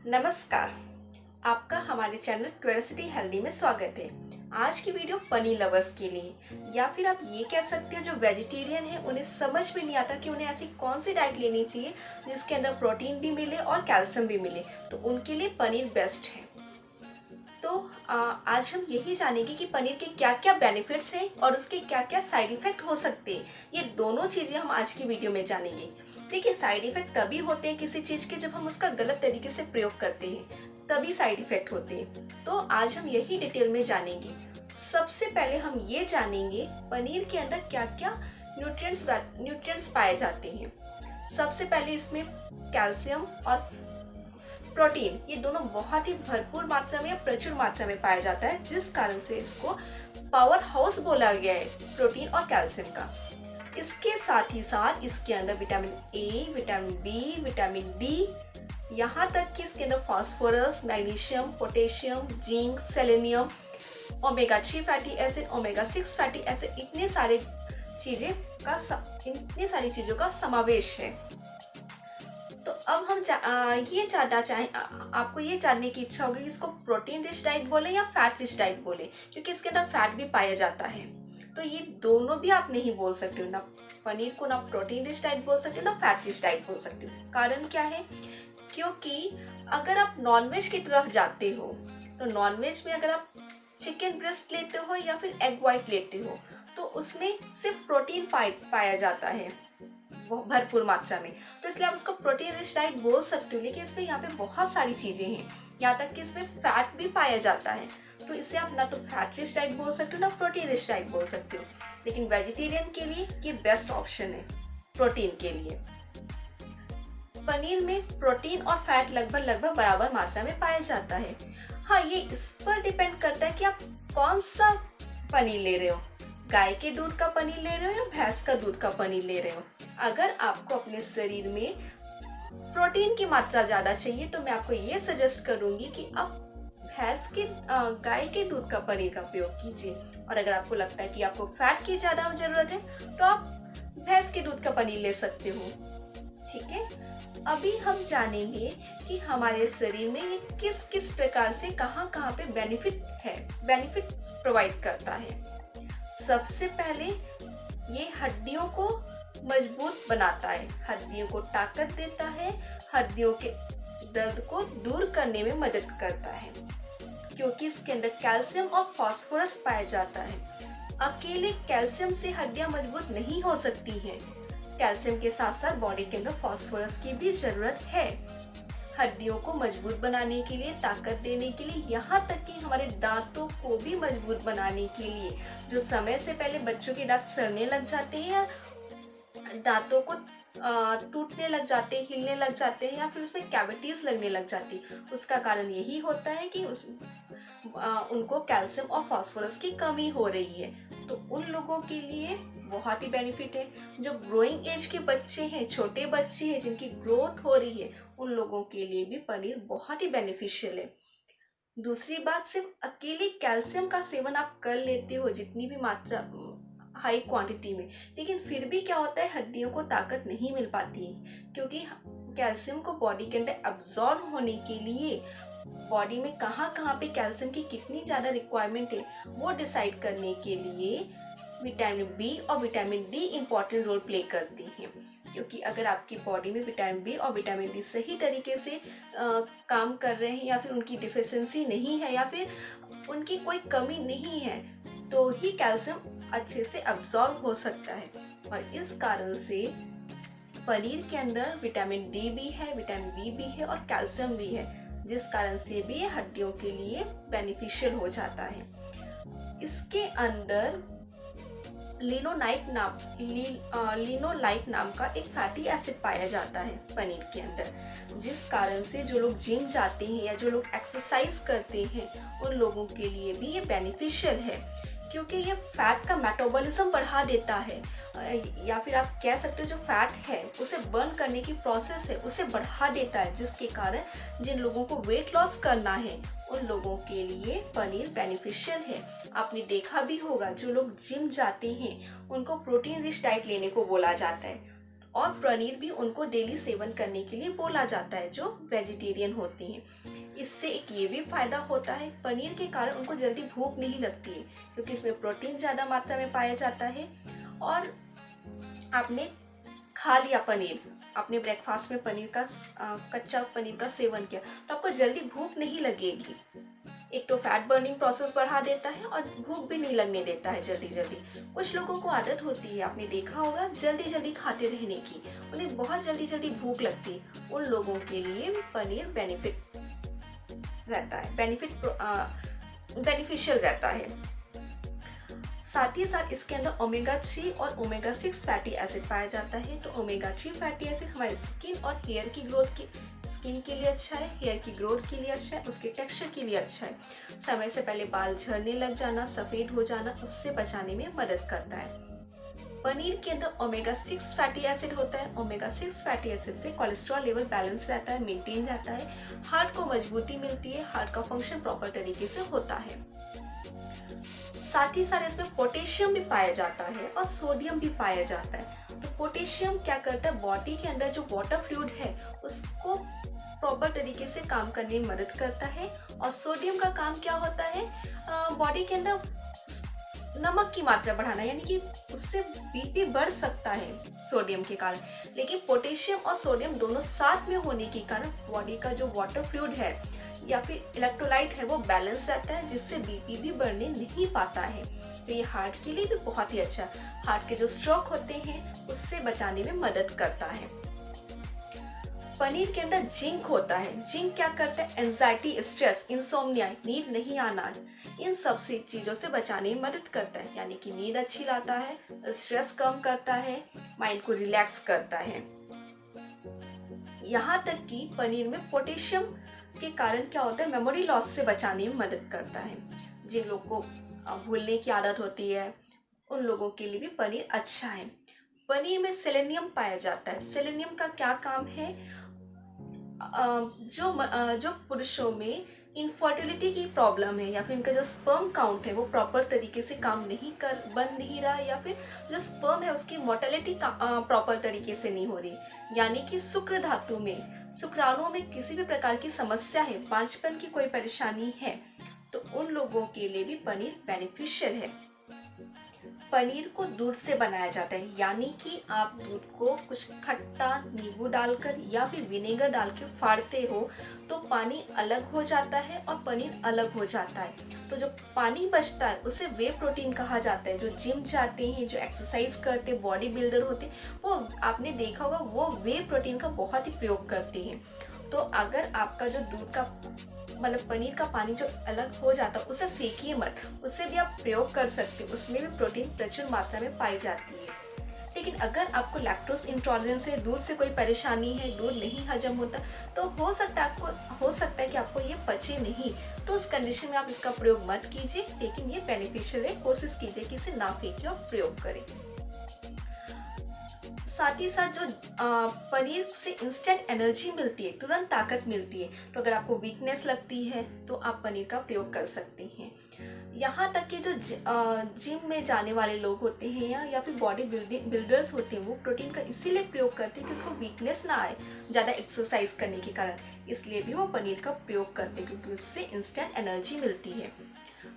नमस्कार। आपका हमारे चैनल क्यूरियोसिटी हेल्दी में स्वागत है। आज की वीडियो पनीर लवर्स के लिए, या फिर आप ये कह सकते हैं जो वेजिटेरियन है उन्हें समझ में नहीं आता कि उन्हें ऐसी कौन सी डाइट लेनी चाहिए जिसके अंदर प्रोटीन भी मिले और कैल्शियम भी मिले, तो उनके लिए पनीर बेस्ट है। तो आज हम यही जानेंगे कि पनीर के क्या क्या बेनिफिट्स हैं और उसके क्या क्या साइड इफ़ेक्ट हो सकते हैं। ये दोनों चीज़ें हम आज की वीडियो में जानेंगे। देखिए, साइड इफ़ेक्ट तभी होते हैं किसी चीज़ के जब हम उसका गलत तरीके से प्रयोग करते हैं, तभी साइड इफ़ेक्ट होते हैं। तो आज हम यही डिटेल में जानेंगे। सबसे पहले हम ये जानेंगे पनीर के अंदर क्या क्या न्यूट्रिएंट्स पाए जाते हैं। सबसे पहले इसमें कैल्शियम और प्रोटीन, ये दोनों बहुत ही भरपूर मात्रा में या प्रचुर मात्रा में पाया जाता है, जिस कारण से इसको पावर हाउस बोला गया है प्रोटीन और कैल्शियम का। इसके साथ ही साथ इसके अंदर vitamin A, vitamin B, vitamin D, यहाँ तक कि इसके अंदर phosphorus, magnesium, potassium, zinc, selenium, omega 3 fatty acid, omega 6 fatty acid, इतनी सारी चीज़ों का समावेश है। तो अब हम ये जानना चाहें, आपको ये जानने की इच्छा होगी कि इसको प्रोटीन रिच डाइट बोले या फैट रिच डाइट बोले, क्योंकि इसके अंदर फैट भी पाया जाता है। तो ये दोनों भी आप नहीं बोल सकते हो, ना पनीर को ना प्रोटीन रिच डाइट बोल सकते हो ना फैट रिच डाइट बोल सकते हो। कारण क्या है? क्योंकि अगर आप नॉनवेज की तरफ जाते हो तो नॉनवेज में अगर आप चिकन ब्रेस्ट लेते हो या फिर एग वाइट लेते हो तो उसमें सिर्फ प्रोटीन पाया जाता है भरपूर मात्रा में, तो इसलिए आप उसको प्रोटीन रिच डाइट बोल सकते हो। लेकिन इसमें यहाँ पे बहुत सारी चीज़ें हैं, यहाँ तक कि इसमें फैट भी पाया जाता है, तो इसे आप ना तो फैट रिच डाइट बोल सकते हो ना प्रोटीन रिच डाइट बोल सकते हो। लेकिन वेजिटेरियन के लिए ये बेस्ट ऑप्शन है प्रोटीन के लिए। पनीर में प्रोटीन और फैट लगभग बराबर मात्रा में पाया जाता है। हाँ, ये इस पर डिपेंड करता है कि आप कौन सा पनीर ले रहे हो, गाय के दूध का पनीर ले रहे हो या भैंस का दूध का पनीर ले रहे हो। अगर आपको अपने शरीर में प्रोटीन की मात्रा ज़्यादा चाहिए तो मैं आपको ये सजेस्ट करूँगी कि आप गाय के दूध का पनीर का प्रयोग कीजिए, और अगर आपको लगता है कि आपको फैट की ज़्यादा ज़रूरत है तो आप भैंस के दूध का पनीर ले सकते हो। ठीक है, अभी हम जानेंगे कि हमारे शरीर में ये किस किस प्रकार से कहाँ पे बेनिफिट प्रोवाइड करता है। सबसे पहले ये हड्डियों को मजबूत बनाता है, हड्डियों को ताकत देता है, हड्डियों के दर्द को दूर करने में मदद करता है, क्योंकि इसके अंदर कैल्शियम और फास्फोरस पाया जाता है। अकेले कैल्शियम से हड्डियां मजबूत नहीं हो सकती हैं, कैल्शियम के साथ साथ बॉडी के अंदर फास्फोरस की भी जरूरत है हड्डियों को मजबूत बनाने के लिए, ताकत देने के लिए, यहाँ तक कि हमारे दांतों को भी मजबूत बनाने के लिए। जो समय से पहले बच्चों के दांत सड़ने लग जाते हैं या दांतों को टूटने लग जाते हैं, हिलने लग जाते हैं, या फिर उसमें कैविटीज लगने लग जाती, उसका कारण यही होता है कि उनको कैल्शियम और फास्फोरस की कमी हो रही है। तो उन लोगों के लिए बहुत ही बेनिफिट है। जो ग्रोइंग एज के बच्चे हैं, छोटे बच्चे हैं जिनकी ग्रोथ हो रही है, उन लोगों के लिए भी पनीर बहुत ही बेनिफिशियल है। दूसरी बात, सिर्फ अकेले कैल्शियम का सेवन आप कर लेते हो जितनी भी मात्रा हाई क्वांटिटी में, लेकिन फिर भी क्या होता है, हड्डियों को ताकत नहीं मिल पाती है, क्योंकि कैल्शियम को बॉडी के अंदर अब्जॉर्ब होने के लिए बॉडी में कहाँ पे कैल्शियम की कितनी ज़्यादा रिक्वायरमेंट है वो डिसाइड करने के लिए विटामिन बी और vitamin D important role play करती हैं। क्योंकि अगर आपकी बॉडी में विटामिन बी और विटामिन डी सही तरीके से काम कर रहे हैं, या फिर उनकी डिफिशियंसी नहीं है, या फिर उनकी कोई कमी नहीं है, तो ही कैल्शियम अच्छे से अब्जॉर्ब हो सकता है। और इस कारण से पनीर के अंदर विटामिन डी भी है, विटामिन बी भी है और कैल्शियम भी है, जिस कारण से भी ये हड्डियों के लिए बेनिफिशियल हो जाता है। इसके अंदर लिनोलाइट नाम का एक फैटी एसिड पाया जाता है पनीर के अंदर, जिस कारण से जो लोग जिम जाते हैं या जो लोग एक्सरसाइज करते हैं उन लोगों के लिए भी ये बेनिफिशियल है, क्योंकि ये फैट का मेटाबॉलिज्म बढ़ा देता है, या फिर आप कह सकते हो जो फैट है उसे बर्न करने की प्रोसेस है उसे बढ़ा देता है, जिसके कारण जिन लोगों को वेट लॉस करना है उन लोगों के लिए पनीर बेनिफिशियल है। आपने देखा भी होगा जो लोग जिम जाते हैं उनको प्रोटीन रिच डाइट लेने को बोला जाता है, और पनीर भी उनको डेली सेवन करने के लिए बोला जाता है जो वेजिटेरियन होते हैं। इससे एक ये भी फायदा होता है, पनीर के कारण उनको जल्दी भूख नहीं लगती है क्योंकि इसमें प्रोटीन ज़्यादा मात्रा में पाया जाता है। और आपने खा लिया पनीर, आपने ब्रेकफास्ट में कच्चा पनीर का सेवन किया तो आपको जल्दी भूख नहीं लगेगी। एक तो फैट बर्निंग प्रोसेस बढ़ा देता है और भूख भी नहीं लगने देता है जल्दी जल्दी। कुछ लोगों को आदत होती है, आपने देखा होगा, जल्दी जल्दी खाते रहने की, उन्हें बहुत जल्दी जल्दी भूख लगती है। उन लोगों के लिए पनीर बेनिफिशियल रहता है। साथ ही साथ इसके अंदर ओमेगा 3 और ओमेगा 6 फैटी एसिड पाया जाता है। तो ओमेगा 3 फैटी एसिड हमारे स्किन और हेयर की ग्रोथ की, स्किन के लिए अच्छा है, हेयर की ग्रोथ के लिए अच्छा है, उसके टेक्सचर के लिए अच्छा है। समय से पहले बाल झड़ने लग जाना, सफ़ेद हो जाना, उससे बचाने में मदद करता है। पनीर के अंदर ओमेगा 6 फैटी एसिड होता है। ओमेगा 6 फैटी एसिड से कोलेस्ट्रॉल लेवल बैलेंस रहता है, मेंटेन रहता है, हार्ट को मजबूती मिलती है, हार्ट का फंक्शन प्रॉपर तरीके से होता है। साथ ही साथ इसमें पोटेशियम भी पाया जाता है और सोडियम भी पाया जाता है। तो पोटेशियम क्या करता है, बॉडी के अंदर जो वाटर फ्लूइड है उसको प्रॉपर तरीके से काम करने में मदद करता है। और सोडियम का काम क्या होता है, बॉडी के अंदर नमक की मात्रा बढ़ाना, यानी कि उससे बीपी बढ़ सकता है सोडियम के कारण। लेकिन पोटेशियम और सोडियम दोनों साथ में होने के कारण बॉडी का जो वाटर फ्लूइड है या फिर इलेक्ट्रोलाइट है वो बैलेंस रहता है, जिससे बीपी भी बढ़ने नहीं पाता है। तो ये हार्ट के लिए भी बहुत ही अच्छा, हार्ट के जो स्ट्रोक होते हैं उससे बचाने में मदद करता है। पनीर के अंदर जिंक होता है। जिंक क्या करता है, एंजाइटी, स्ट्रेस, इंसोम्निया, नींद नहीं आना, इन सब से चीज़ों से बचाने में मदद करता है। यानी कि नींद अच्छी लाता है, स्ट्रेस कम करता है, माइंड को रिलैक्स करता है। यहाँ तक कि पनीर में पोटेशियम के कारण क्या होता है, मेमोरी लॉस से बचाने में मदद करता है। जिन लोगों को भूलने की आदत होती है उन लोगों के लिए भी पनीर अच्छा है। पनीर में सेलेनियम पाया जाता है। सेलेनियम का क्या काम है, जो पुरुषों में इनफर्टिलिटी की प्रॉब्लम है या फिर इनका जो स्पर्म काउंट है वो प्रॉपर तरीके से काम बन नहीं रहा, या फिर जो स्पर्म है उसकी मोर्टेलिटी प्रॉपर तरीके से नहीं हो रही, यानी कि शुक्र धातु में, शुक्राणुओं में किसी भी प्रकार की समस्या है, पांचपन की कोई परेशानी है, तो उन लोगों के लिए भी पनीर बेनिफिशियल है। पनीर को दूध से बनाया जाता है, यानी कि आप दूध को कुछ खट्टा नींबू डालकर या फिर विनेगर डाल के फाड़ते हो तो पानी अलग हो जाता है और पनीर अलग हो जाता है। तो जो पानी बचता है उसे वे प्रोटीन कहा जाता है। जो जिम जाते हैं, जो एक्सरसाइज करते, बॉडी बिल्डर होते हैं, वो आपने देखा होगा वो वे प्रोटीन का बहुत ही प्रयोग करते हैं। तो अगर आपका जो दूध का मतलब पनीर का पानी जो अलग हो जाता है उसे फेंकिए मत, उससे भी आप प्रयोग कर सकते हो, उसमें भी प्रोटीन प्रचुर मात्रा में पाई जाती है। लेकिन अगर आपको लैक्टोज इंटॉलरेंस है, दूध से कोई परेशानी है, दूध नहीं हजम होता, तो हो सकता है कि आपको ये पचे नहीं, तो उस कंडीशन में आप इसका प्रयोग मत कीजिए। लेकिन ये बेनिफिशियल है, कोशिश कीजिए कि इसे ना फेंकिए और प्रयोग करें। साथ ही साथ जो पनीर से इंस्टेंट एनर्जी मिलती है, तुरंत ताकत मिलती है, तो अगर आपको वीकनेस लगती है तो आप पनीर का प्रयोग कर सकते हैं। यहाँ तक कि जो जिम में जाने वाले लोग होते हैं या फिर बॉडी बिल्डर्स होते हैं, वो प्रोटीन का इसीलिए प्रयोग करते हैं कि उनको वीकनेस ना आए ज़्यादा एक्सरसाइज करने के कारण, इसलिए भी वो पनीर का प्रयोग करते हैं क्योंकि उससे इंस्टेंट एनर्जी मिलती है।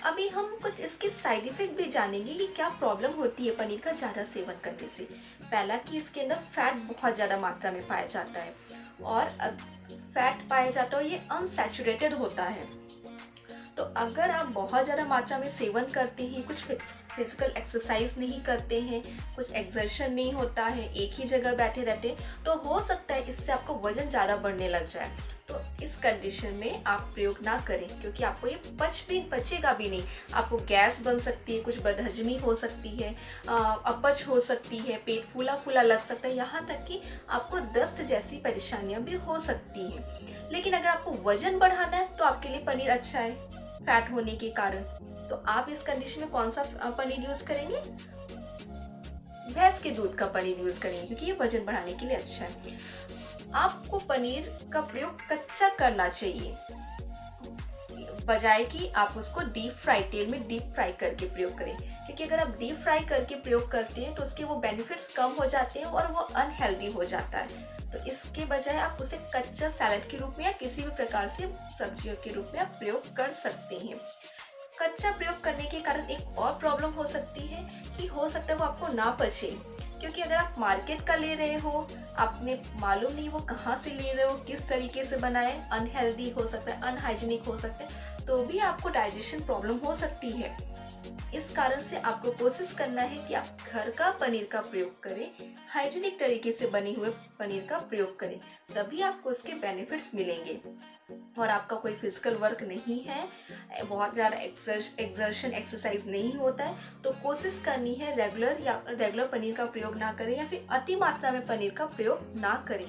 अभी हम कुछ इसके साइड इफेक्ट भी जानेंगे कि क्या प्रॉब्लम होती है पनीर का ज़्यादा सेवन करने से। पहला कि इसके अंदर फैट बहुत ज़्यादा मात्रा में पाया जाता है, और फैट पाया जाता है और ये अनसैचुरेटेड होता है। तो अगर आप बहुत ज़्यादा मात्रा में सेवन करते हैं, कुछ फिजिकल एक्सरसाइज नहीं करते हैं, कुछ एक्सर्शन नहीं होता है, एक ही जगह बैठे रहते हैं, तो हो सकता है इससे आपको वजन ज़्यादा बढ़ने लग जाए। तो इस कंडीशन में आप प्रयोग ना करें क्योंकि आपको ये पचेगा भी नहीं। आपको गैस बन सकती है, कुछ बदहजमी हो सकती है, अपच हो सकती है, पेट फूला फूला लग सकता है, यहाँ तक कि आपको दस्त जैसी परेशानियाँ भी हो सकती हैं। लेकिन अगर आपको वजन बढ़ाना है तो आपके लिए पनीर अच्छा है, फैट होने के कारण। तो आप इस कंडीशन में कौन सा पनीर यूज करेंगे, भैंस के दूध का पनीर यूज करेंगे क्योंकि ये वजन बढ़ाने के लिए अच्छा है। आपको पनीर का प्रयोग कच्चा करना चाहिए, बजाय कि आप उसको तेल में डीप फ्राई करके प्रयोग करें, क्योंकि क्योंकि अगर आप डीप फ्राई करके प्रयोग करते हैं तो उसके वो बेनिफिट्स कम हो जाते हैं और वो अनहेल्दी हो जाता है। तो इसके बजाय आप उसे कच्चा सैलड के रूप में या किसी भी प्रकार से सब्जियों के रूप में आप प्रयोग कर सकते हैं। कच्चा प्रयोग करने के कारण एक और प्रॉब्लम हो सकती है कि हो सकता है वो आपको ना पचे, क्योंकि अगर आप मार्केट का ले रहे हो, आपने मालूम नहीं वो कहाँ से ले रहे हो, किस तरीके से बनाए, अनहेल्दी हो सकता है, अनहाइजीनिक हो सकता है, तो भी आपको डाइजेशन प्रॉब्लम हो सकती है। इस कारण से आपको कोशिश करना है कि आप घर का पनीर का प्रयोग करें, हाइजीनिक तरीके से बने हुए पनीर का प्रयोग करें, तभी आपको उसके बेनिफिट्स मिलेंगे। और आपका कोई फिजिकल वर्क नहीं है, बहुत ज़्यादा एक्सर्शन एक्सरसाइज नहीं होता है, तो कोशिश करनी है रेगुलर पनीर का प्रयोग ना करें या फिर अति मात्रा में पनीर का प्रयोग ना करें।